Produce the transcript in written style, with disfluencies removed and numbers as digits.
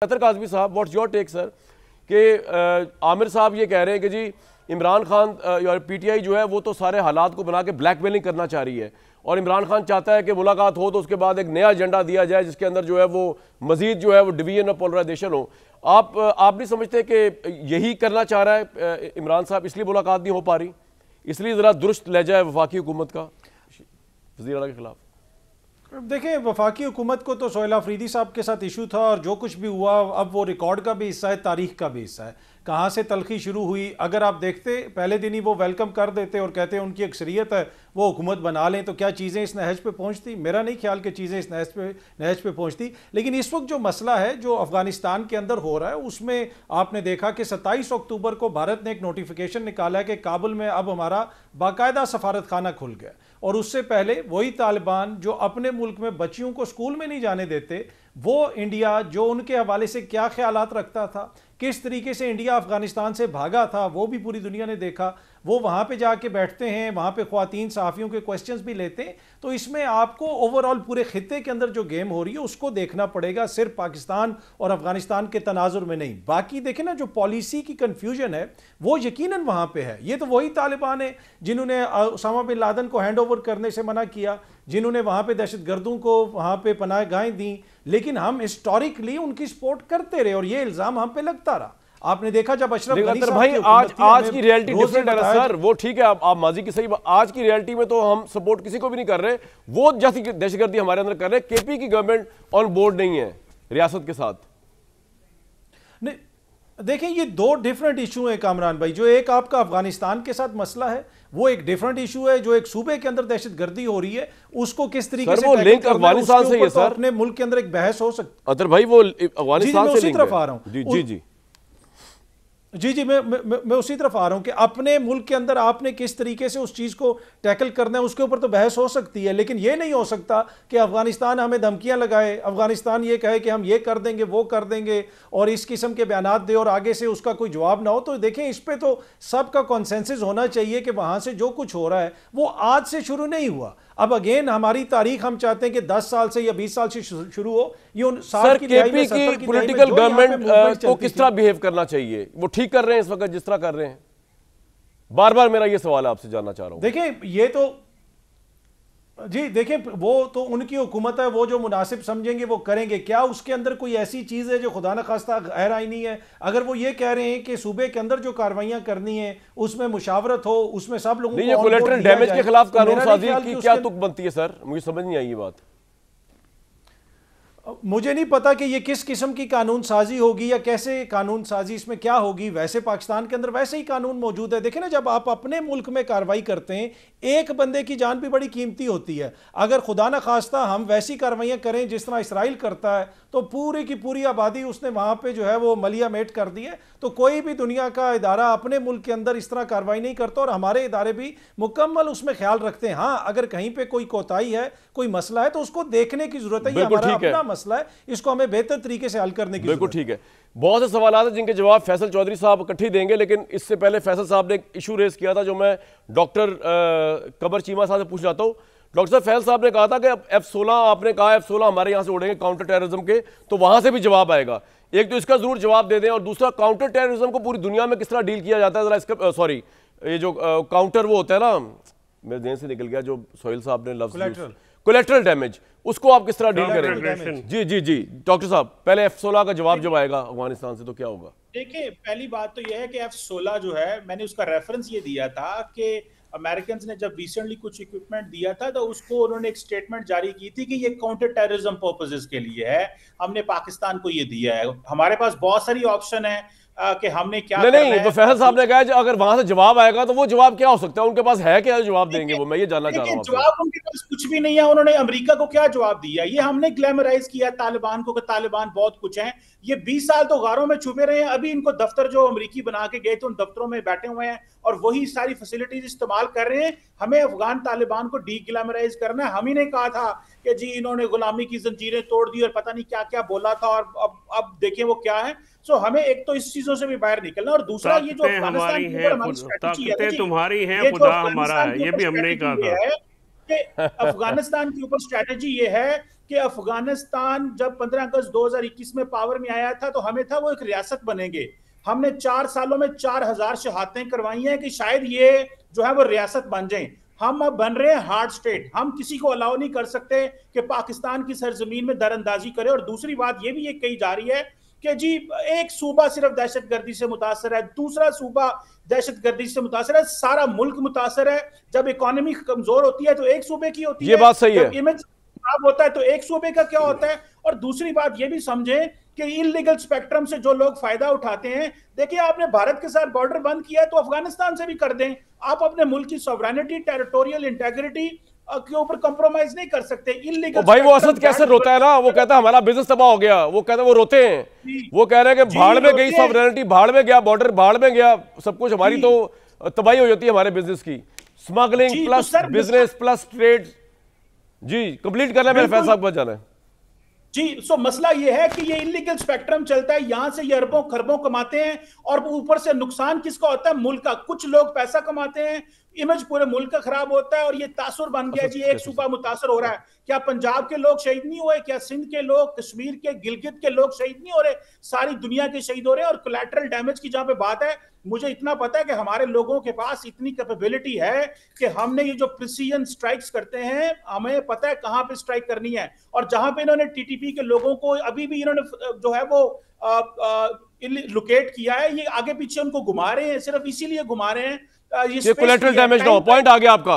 Qatar Kazmi साहब, what's your take sir कि आमिर साहब ये कह रहे हैं कि जी इमरान खान और पीटीआई जो है वो तो सारे हालात को बना के ब्लैकमेलिंग करना चाह रही है और इमरान खान चाहता है कि मुलाकात हो तो उसके बाद एक नया एजेंडा दिया जाए जिसके अंदर जो है वो मजीद जो है वो डिवीजन और पोलराइजेशन हो। आप नहीं समझते कि यही करना चाह रहा है इमरान साहब, इसलिए मुलाकात नहीं हो पा रही, इसलिए ज़रा दुरुस्त लहजा है वफाकी हुकूमत का वज़ीर आला के खिलाफ? देखिए, वफाकी हुकूमत को तो सोहेल अफरीदी साहब के साथ इशू था और जो कुछ भी हुआ अब वो रिकॉर्ड का भी हिस्सा है, तारीख का भी हिस्सा है। कहाँ से तलखी शुरू हुई, अगर आप देखते पहले दिन ही वो वेलकम कर देते और कहते उनकी अक्सरियत है वो हुकूमत बना लें तो क्या चीज़ें इस नहज पे पहुँचती? मेरा नहीं ख्याल कि चीज़ें इस नहज पे पहुँचती। लेकिन इस वक्त जो मसला है जो अफगानिस्तान के अंदर हो रहा है उसमें आपने देखा कि 27 अक्टूबर को भारत ने एक नोटिफिकेशन निकाला है कि काबुल में अब हमारा बाकायदा सफारत खाना खुल गया और उससे पहले वही तालिबान जो अपने मुल्क में बच्चियों को स्कूल में नहीं जाने देते, वो इंडिया जो उनके हवाले से क्या ख्यालात रखता था, किस तरीके से इंडिया अफगानिस्तान से भागा था, वो भी पूरी दुनिया ने देखा। वो वहाँ पे जाके बैठते हैं, वहाँ पे ख्वातीन सहाफ़ियों के क्वेश्चंस भी लेते हैं। तो इसमें आपको ओवरऑल पूरे खित्ते के अंदर जो गेम हो रही है उसको देखना पड़ेगा, सिर्फ पाकिस्तान और अफगानिस्तान के तनाजुर में नहीं। बाकी देखें ना, जो पॉलिसी की कन्फ्यूजन है वो यकीनन वहाँ पे है। ये तो वही तालिबान है जिन्होंने उसामा बिन लादेन को हैंड ओवर करने से मना किया, जिन्होंने वहाँ पे दहशतगर्दों को वहाँ पे पनाहगाहें दी, लेकिन हम हिस्टोरिकली उनकी सपोर्ट करते रहे और ये इल्ज़ाम हम पे लगता रहा। आपने देखा जब अशरफ गनी साहब भाई आज की रियलिटी डिफरेंट है सर, वो ठीक है आप माजी की सही, आज की रियलिटी में तो हम सपोर्ट किसी को भी नहीं कर रहे, वो जैसी दहशतगर्दी हमारे अंदर कर रहे हैं। केपी की गवर्नमेंट ऑन बोर्ड नहीं है रियासत के साथ। नहीं, देखें ये दो डिफरेंट इशू हैं कामरान भाई। जो एक आपका अफगानिस्तान के साथ मसला है वो एक डिफरेंट इशू है, जो एक सूबे के अंदर दहशतगर्दी हो रही है उसको किस तरीके से लिंक अफगानिस्तान से है सर। अपने मुल्क के अंदर एक बहस हो सकती है। अतर भाई वो अफगानिस्तान से उसी तरफ आ रहा हूं। जी मैं उसी तरफ आ रहा हूं कि अपने मुल्क के अंदर आपने किस तरीके से उस चीज को टैकल करना है उसके ऊपर तो बहस हो सकती है, लेकिन ये नहीं हो सकता कि अफगानिस्तान हमें धमकियां लगाए, अफगानिस्तान ये कहे कि हम ये कर देंगे वो कर देंगे और इस किस्म के बयानात दे और आगे से उसका कोई जवाब ना हो। तो देखें, इस पे तो सबका कॉन्सेंसस होना चाहिए कि वहां से जो कुछ हो रहा है वो आज से शुरू नहीं हुआ। अब अगेन हमारी तारीख हम चाहते हैं कि 10 साल से या 20 साल से शुरू हो। ये सर केपी की पॉलिटिकल गवर्नमेंट को किस तरह बिहेव करना चाहिए? वो ठीक कर रहे हैं इस वक्त जिस तरह कर रहे हैं? बार बार मेरा ये सवाल आपसे जानना चाह रहा हूं। देखें ये तो जी देखें वो तो उनकी हुकूमत है, वो जो मुनासिब समझेंगे वो करेंगे। क्या उसके अंदर कोई ऐसी चीज़ है जो खुदा न खास्ता गैर आईनी है? अगर वो ये कह रहे हैं कि सूबे के अंदर जो कार्रवाइयां करनी है उसमें मुशावरत हो, उसमें सब लोगों को कोलैटरल डैमेज के खिलाफ कानून साजी की क्या तुक बनती है सर? मुझे समझ नहीं आई ये बात। मुझे नहीं पता कि ये किस किस्म की कानून साजी होगी या कैसे कानून साजी इसमें क्या होगी। वैसे पाकिस्तान के अंदर वैसे ही कानून मौजूद है। देखें ना, जब आप अपने मुल्क में कार्रवाई करते हैं एक बंदे की जान भी बड़ी कीमती होती है। अगर खुदा न खास्ता हम वैसी कार्रवाइयां करें जिस तरह इसराइल करता है तो पूरी की पूरी आबादी उसने वहां पे जो है वो मलिया मेट कर दी है। तो कोई भी दुनिया का इदारा अपने मुल्क के अंदर इस तरह कार्रवाई नहीं करता और हमारे इदारे भी मुकम्मल उसमें ख्याल रखते हैं। हाँ, अगर कहीं पे कोई कोताही है, कोई मसला है तो उसको देखने की जरूरत है। ये हमारा अपना मसला है, इसको हमें बेहतर तरीके से हल करने की बिल्कुल ठीक है। बहुत से सवाल हैं जिनके जवाब फैसल चौधरी साहब इकट्ठे देंगे, लेकिन इससे पहले फैसल साहब ने एक इशू रेज किया था जो मैं डॉक्टर कबर चीमा साहब से पूछ जाता हूँ। डॉक्टर साहब, फैसल साहब ने कहा था कि F-16 आपने कहा F-16 हमारे यहाँ से उड़ेंगे काउंटर टेररिज्म के, तो वहां से भी जवाब आएगा। एक तो इसका जरूर जवाब दे दें और दूसरा काउंटर टेररिज्म को पूरी दुनिया में किस तरह डील किया जाता है जरा इसका सॉरी ये जो काउंटर वो होता है ना, मेरे देह से निकल गया जो सोहेल साहब ने लफ्ज कोलैटरल डैमेज, उसको आप किस तरह डील करेंगे? जी जी जी डॉक्टर साहब, पहले F-16 का जवाब जब आएगा अफगानिस्तान से तो क्या होगा? देखिए, पहली बात तो यह है कि F-16 जो है, मैंने उसका रेफरेंस ये दिया था कि अमेरिकन ने जब रिसेंटली कुछ इक्विपमेंट दिया था तो उसको उन्होंने एक स्टेटमेंट जारी की थी कि ये काउंटर टेररिज्म पर्पसेस के लिए है, हमने पाकिस्तान को ये दिया है। हमारे पास बहुत सारी ऑप्शन है कि हमने क्या नहीं तो फैसल साहब ने कहा अगर वहां से जवाब आएगा तो वो जवाब क्या हो सकता है? उनके पास है क्या जवाब देंगे वो? मैं ये जानना चाह रहा हूं। जवाब उनके पास कुछ भी नहीं है। उन्होंने अमेरिका को क्या जवाब दिया? ये हमने ग्लैमराइज किया तालिबान को कि तालिबान बहुत कुछ है। ये 20 साल तो गारों में छुपे रहे हैं। अभी इनको दफ्तर जो अमेरिकी बना के गए थे उन दफ्तरों में बैठे हुए हैं और वही सारी फैसिलिटीज इस्तेमाल कर रहे हैं। हमें अफगान तालिबान को डी ग्लैमराइज करना है। हम ही ने कहा था कि जी इन्होंने गुलामी की जंजीरें तोड़ दी और पता नहीं क्या क्या बोला था और अब देखें वो क्या है। सो हमें एक तो इस चीजों से भी बाहर निकलना और दूसरा ये जो हमारी है, तुम्हारी है, खुदा हमारा है, ये भी हमने कहा था। अफगानिस्तान के ऊपर स्ट्रैटेजी ये है कि अफगानिस्तान जब 15 अगस्त 2021 में पावर में आया था तो हमें था वो एक रियासत बनेंगे। हमने 4 सालों में 4000 शहादतें करवाई हैं कि शायद ये जो है वो रियासत बन जाए। हम अब बन रहे हैं हार्ड स्टेट। हम किसी को अलाउ नहीं कर सकते कि पाकिस्तान की सरजमीन में दरअंदाजी करे। और दूसरी बात ये भी कही जा रही है कि जी एक सूबा सिर्फ दहशतगर्दी से मुतासर है, दूसरा सूबा दहशतगर्दी से मुतासर है, सारा मुल्क मुतासर है। जब इकोनॉमी कमजोर होती है तो एक सूबे की होती है, ये बात सही है। इमेज खराब होता है तो एक सूबे का क्या होता है। और दूसरी बात ये भी समझें कि इलीगल स्पेक्ट्रम से जो लोग फायदा उठाते हैं, देखिए आपने भारत के साथ बॉर्डर बंद किया है तो अफगानिस्तान से भी कर दें। आप अपने मुल्क की सॉवरेनिटी, टेरिटोरियल इंटेग्रिटी के ऊपर कंप्रोमाइज नहीं कर सकते। इलीगल भाई वो असद कैसे रोता है ना, वो कहता है हमारा बिजनेस तबाह हो गया, वो कहता है वो रोते हैं, वो कह रहे हैं कि भाड़ में गई सॉवरेनिटी, भाड़ में गया बॉर्डर, भाड़ में गया सब कुछ, हमारी तो तबाही हो जाती है हमारे बिजनेस की। Smuggling plus business plus trade. जी कंप्लीट करना है, मेरे फैसला आपको जाना है जी। सो मसला यह है कि ये इलीगल स्पेक्ट्रम चलता है, यहां से ये अरबों खरबों कमाते हैं और ऊपर से नुकसान किसका होता है? मुल्क का। कुछ लोग पैसा कमाते हैं, इमेज पूरे मुल्क का खराब होता है और ये तासुर बन गया जी एक सूबा मुतासर हो रहा है। क्या पंजाब के लोग शहीद नहीं हुए? क्या सिंध के लोग, कश्मीर के, गिलगित के लोग शहीद नहीं हो रहे? सारी दुनिया के शहीद हो रहे हैं। और कोलैटरल डैमेज की जहां पे बात है, मुझे इतना पता है कि हमारे लोगों के पास इतनी कैपेबिलिटी है कि हमने ये जो प्रिसीजन स्ट्राइक्स करते हैं, हमें पता है कहां पे स्ट्राइक करनी है। और जहां पे इन्होंने टीटीपी के लोगों को अभी भी इन्होंने जो है वो लोकेट किया है, ये आगे पीछे उनको घुमा रहे हैं, सिर्फ इसीलिए घुमा रहे हैं ये कोलैटरल डैमेज ना हो। पॉइंट आ गया आपका।